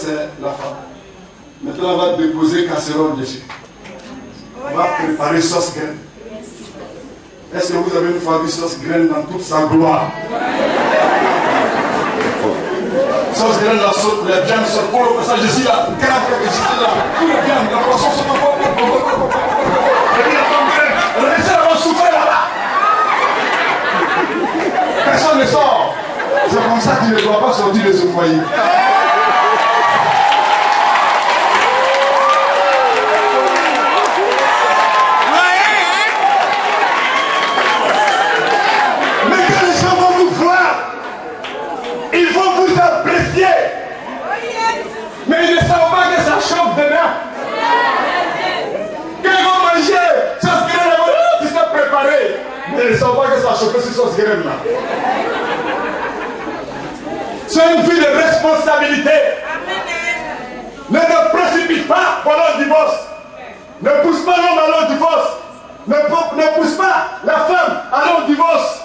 c'est la femme. Maintenant, on va déposer casserole dessus. On va préparer sauce graine. Est-ce que vous avez une fois vu sauce graine dans toute sa gloire? Sauce graine, la viande sort pour le passage. Je suis là. Grave que je suis là. Tout le viande, la poisson sort encore. Les gens vont souffrir là-bas. Personne ne sort. C'est comme ça qu'il ne doit pas sortir de ce foyer. Mais ils ne savent pas que ça chauffe dedans. Quand ils vont manger, sauce graine, tu sais préparer. Mais ils ne savent pas que ça chauffe sur sauce graine là. C'est une vie de responsabilité. Ne te précipite pas pendant le divorce. Ne pousse pas l'homme à l'autre divorce. Ne pousse pas la femme à l'autre divorce.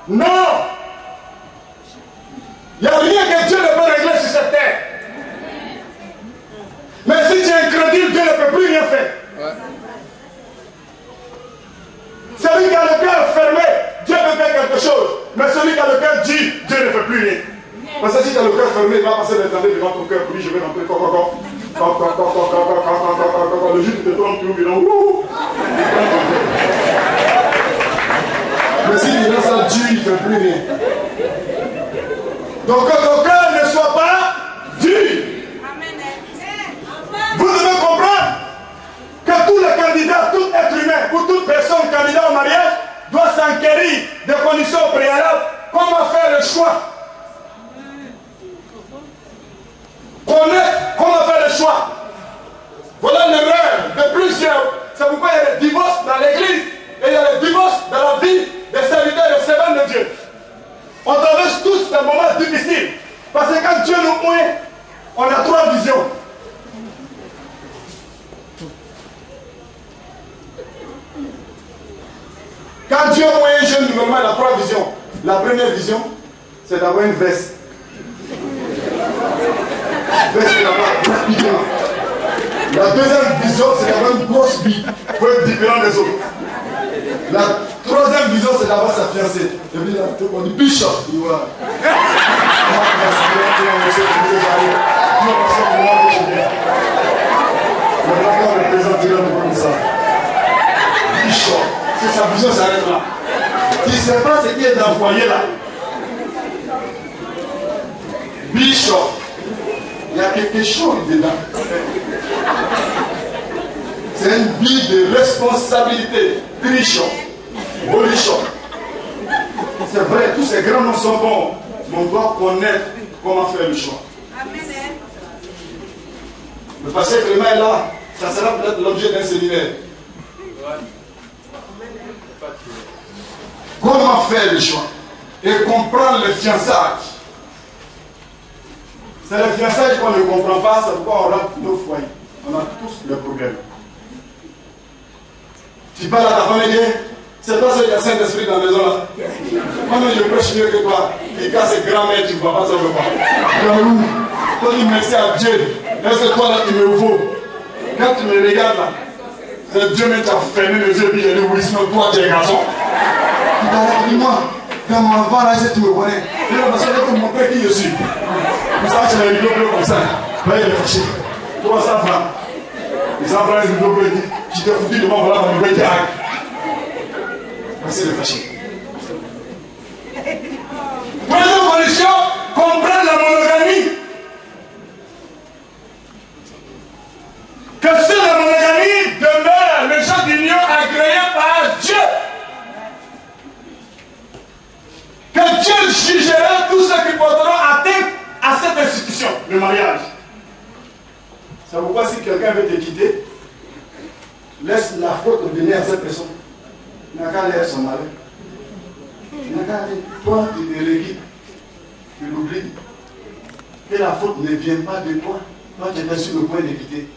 Non. Il n'y a rien que Dieu ne peut régler sur cette terre. Mais si tu es incrédule, Dieu ne peut plus rien faire. Ouais. Celui qui a le cœur fermé, Dieu peut faire quelque chose. Mais celui qui a le cœur dit, Dieu ne peut plus rien. Parce que si tu as le cœur fermé, il va passer les années devant ton cœur pour dire, je vais rentrer. Le jour où tu te trompes, tu ouvres, mais si il laisse ça, Dieu, il ne fait plus rien. Donc que ton cœur ne soit pas dur. Vous devez comprendre que tous les candidats, tout être humain ou toute personne candidat au mariage doit s'enquérir des conditions préalables. Comment faire le choix? Connaître comment faire le choix. Voilà l'erreur de plusieurs. C'est pourquoi il y a des divorces dans l'église et il y a des divorces dans la vie des serviteurs et des servants de Dieu. On traverse tous des moments difficiles. Parce que quand Dieu nous mouille, on a trois visions. Quand Dieu mouille un jeune, normalement, il a trois visions. La première vision, c'est d'avoir une veste. Veste là-bas, rapidement. La deuxième vision, c'est d'avoir une grosse bille pour être différent des autres. La troisième vision, c'est d'avoir sa fiancée. Et puis là, on dit Bishop. Il dit voilà. Bishop. C'est sa vision s'arrête là. Tu ne sais pas ce qui est dans le foyer là. Bishop. Il y a quelque chose dedans. C'est une vie de responsabilité. Bishop. Bishop. C'est vrai, tous ces grands noms sont bons. Mais on doit connaître comment faire le choix. Le pasteur Clément est là. Ça sera peut-être l'objet d'un séminaire. Comment faire le choix et comprendre le fiançailles. C'est le fiançailles qu'on ne comprend pas, c'est pourquoi on rate nos foyers. On a tous des problèmes. Tu parles à ta famille, c'est toi celui qui a Saint-Esprit dans la maison là. Moi je prêche mieux que toi. Et quand c'est grand-mère, tu ne vois pas ça le pas. Toi dis merci à Dieu. Est-ce que toi là tu me vois? Quand tu me regardes là, c'est Dieu même qui a fermé les yeux et il dit oui, sinon toi tu es garçon. Dis-moi, dans mon enfant là, tu me connais. Et là, parce que je vais te montrer qui je suis. Vous savez, c'est les rideaux bleus comme ça. Là, il est fâché. Toi, ça va. Les enfants, les rideaux bleus, qui t'es foutu devant, voilà, mon bébé qui arrive. Merci, il est fâché. Première condition, comprendre la monogamie. Que si la monogamie demeure le genre d'union agréé par Dieu, que Dieu jugera tous ceux qui porteront atteinte à cette institution, le mariage. C'est pourquoi si quelqu'un veut te quitter, laisse la faute venir à cette personne. Il n'a qu'à aller son mari. Il n'a qu'à aller. Toi, tu te requittes. Tu l'oublies. Que la faute ne vienne pas de toi. Toi, tu es sur le point de quitter.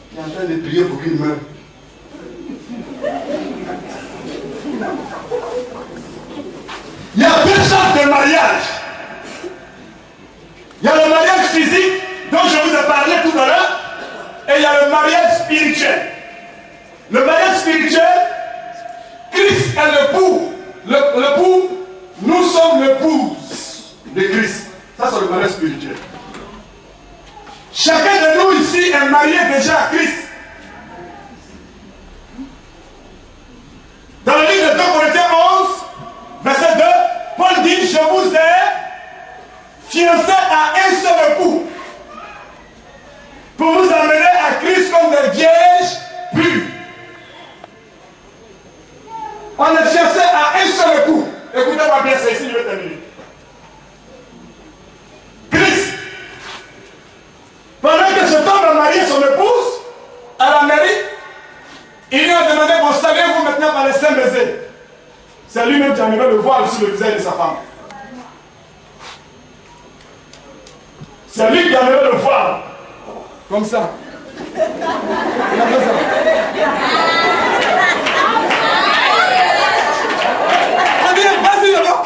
Tu es en train de prier pour qu'il meure. Il y a deux sortes de mariage. Il y a le mariage physique dont je vous Chacun de nous ici est marié déjà à Christ. Dans le livre de 2 Corinthiens 11, verset 2, Paul dit, je vous ai fiancé à un seul époux pour vous amener à Christ comme des vierges pures. On est fiancé à un seul époux. Écoutez-moi bien, c'est ici, je vais terminer. Christ, pendant que cet homme a marié son épouse à la mairie, il lui a demandé, bon, savez-vous maintenant par les saints baisers? C'est lui-même qui a enlevé le voile sur le visage de sa femme. C'est lui qui a enlevé le voile. Comme ça. Il a fait ça. On dit, vas-y là-bas.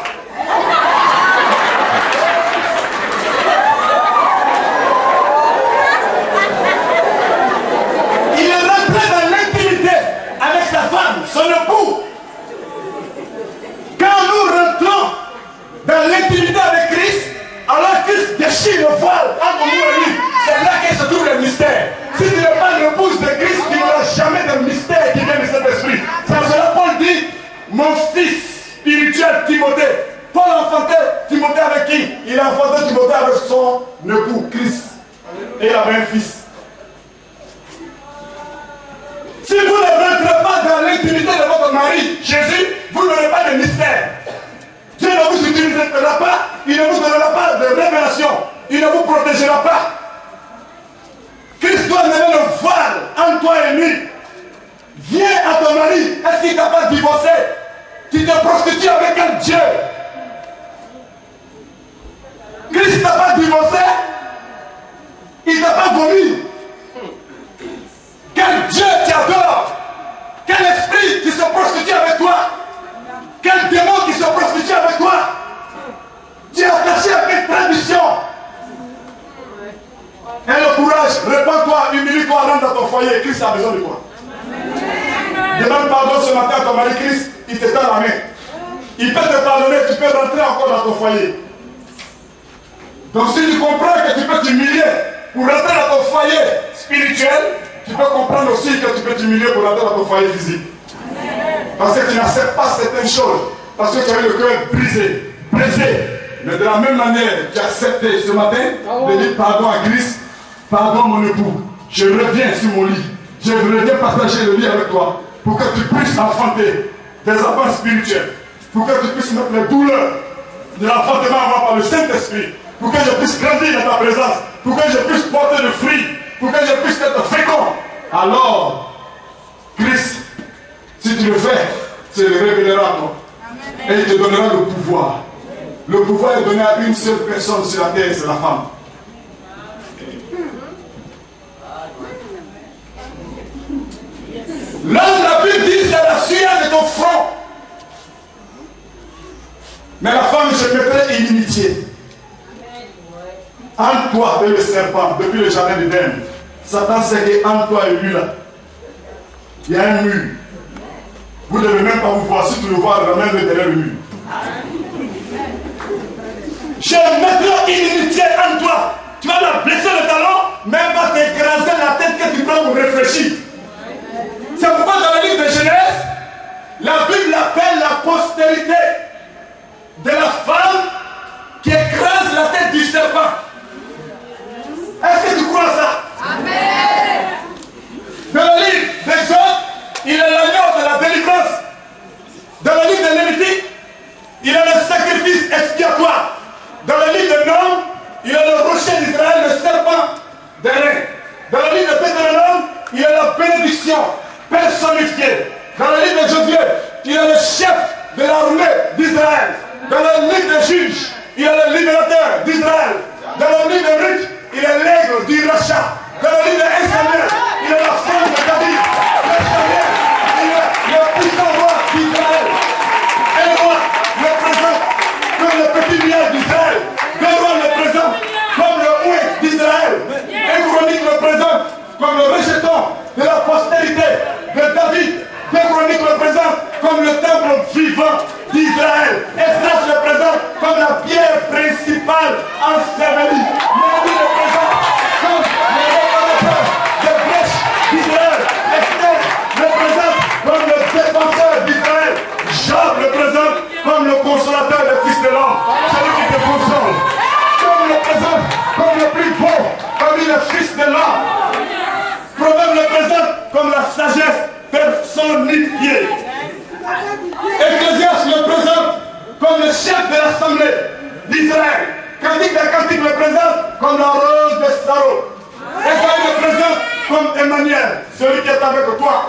Il est rentré dans l'intimité avec sa femme, son époux. Quand nous rentrons dans l'intimité avec Christ, alors Christ déchire le voile entre nous et lui. C'est là que se trouve le mystère. Si tu n'es pas l'épouse de Christ, il n'y aura jamais de mystère qui vient de cet esprit. C'est pour cela que Paul dit, mon fils spirituel Timothée. Paul a enfanté Timothée avec qui? Il a enfanté Timothée avec son époux Christ. Et il avait un fils. Si vous ne rentrez pas dans l'intimité de votre mari, Jésus, vous n'aurez pas de mystère. Dieu ne vous utilisera pas, il ne vous donnera pas de révélation, il ne vous protégera pas. Christ doit donner le voile entre toi et lui. Viens à ton mari, est-ce qu'il t'a pas divorcé? Tu te prostitues avec un Dieu. Christ t'a pas divorcé, il t'a pas vomi. Quel Dieu qui adore, quel esprit qui se prostitue avec toi, quel démon qui se prostitue avec toi. Tu es attaché à quelle tradition? Aie le courage, répands-toi, humilie-toi, rentre dans ton foyer. Christ a besoin de toi. Demande pardon ce matin à ton mari. Christ, il te tend la main. Il peut te pardonner, tu peux rentrer encore dans ton foyer. Donc si tu comprends que tu peux t'humilier pour rentrer dans ton foyer spirituel, tu peux comprendre aussi que tu peux t'humilier pour rentrer dans ton foyer physique. Parce que tu n'acceptes pas certaines choses. Parce que tu as eu le cœur brisé. Mais de la même manière, tu as accepté ce matin de dire pardon à Christ. Pardon mon époux. Je reviens sur mon lit. Je reviens partager le lit avec toi. Pour que tu puisses enfanter des enfants spirituels. Pour que tu puisses mettre les douleurs de l'enfantement par le Saint-Esprit. Pour que je puisse grandir dans ta présence. Pour que je puisse porter le fruit. Pour que je puisse être fécond. Alors, Christ, si tu le fais, tu le révéleras à toi. Et il te donnera le pouvoir. Le pouvoir est donné à une seule personne sur la terre, c'est la femme. L'homme, la Bible dit, c'est la sueur de ton front. Mais la femme, je mettrai inimitié entre toi et le serpent, depuis le jardin d'Éden. Satan sait qu'entre toi et lui là, il y a un mur. Vous ne devez même pas vous voir. Si tu le vois, ramène-le derrière le mur. Je mettrai inimitié en toi. Tu vas la blesser le talon, même pas t'écraser la tête que tu prends pour réfléchir. C'est pourquoi dans le livre de Genèse, la Bible appelle la postérité de la femme qui écrase la tête du serpent. Est-ce que tu crois à ça? Amen. Dans le livre d'Exode, il est l'agneau de la délivrance. Dans le livre de Lévitique, il est le sacrifice expiatoire. Dans le livre de Nom, il est le rocher d'Israël, le serpent d'airain. Dans le livre de Deutéronome, il est la bénédiction personnifiée. Dans le livre de Josué, il est le chef de l'armée d'Israël. Dans le livre de Juges, il est le libérateur d'Israël. Dans le livre de Ruth, il est l'aigle du rachat. Dans le livre de 1 Samuel, il est la femme de David. Le Samuel, il est le puissant roi d'Israël. Un roi le présente comme le petit village d'Israël. Deux rois le présentent comme le ouïe d'Israël. Un chronique le présente comme le rejeton de la postérité de David. Deux chroniques le présentent comme le temple vivant d'Israël. Esdras le présente comme la pierre principale ensevelie. Néhémie le présente comme est avec toi.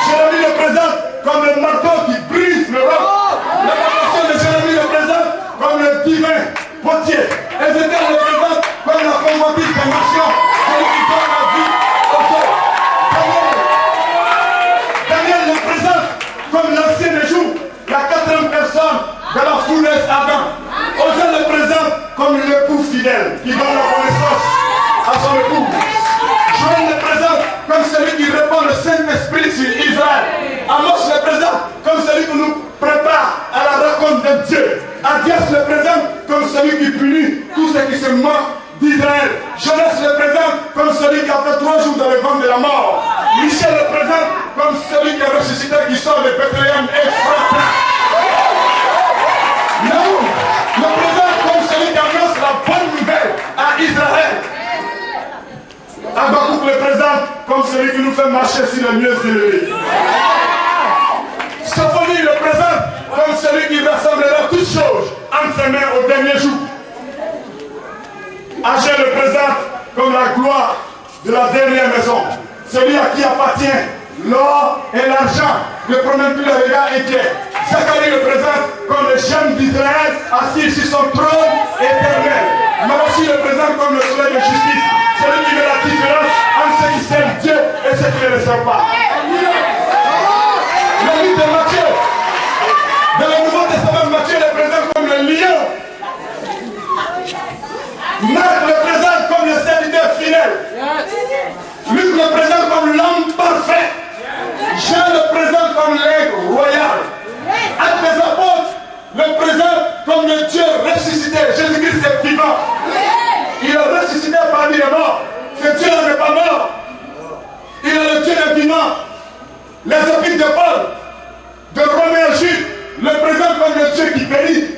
Jérémie le présente comme le marteau qui brise le roc. La promotion de Jérémie le présente comme le divin potier. Ézéchiel le présente comme la convoitise des nations, celui qui donne la vie au sol. Daniel le présente comme l'ancien des jours, la quatrième personne de la fournaise Adam. Osée le présente comme l'époux fidèle qui donne la connaissance à son époux. Joël le présente comme celui qui répand le Saint-Esprit sur Israël. Amos le présente comme celui qui nous prépare à la rencontre de Dieu. Adias le présente comme celui qui punit tous ceux qui se moquent d'Israël. Jonas le présente comme celui qui a fait 3 jours dans le ventre de la mort. Michel le présente comme celui qui a ressuscité, qui sort de Bethléem et frappe. Naoum le présente comme celui qui annonce la bonne nouvelle à Israël. Habakkuk le présente comme celui qui nous fait marcher sur les mieux élevés. Sophonie le présente comme celui qui rassemblera toutes choses entre ses mains au dernier jour. Agé le présente comme la gloire de la dernière maison. Celui à qui appartient l'or et l'argent ne promène plus le regard inquiet. Zacharie le présente comme le gemme d'Israël assis sur son trône éternel. Malachi le présente comme le soleil de justice, celui qui met la différence entre ceux qui servent Dieu et ceux qui ne le servent pas. Le livre de Matthieu, dans le Nouveau Testament, Matthieu le présente comme le lion. Marc le présente comme le serviteur fidèle. Luc le présente comme l'homme parfait. Jean le présente comme l'aigle royal. Actes des apôtres le présente comme le Dieu ressuscité. Jésus-Christ est vivant. Il a ressuscité parmi les morts. Ce Dieu n'est pas mort. Il est le Dieu des vivants. Les épîtres de Paul, de Romain et Jules, le présente comme le Dieu qui guérit.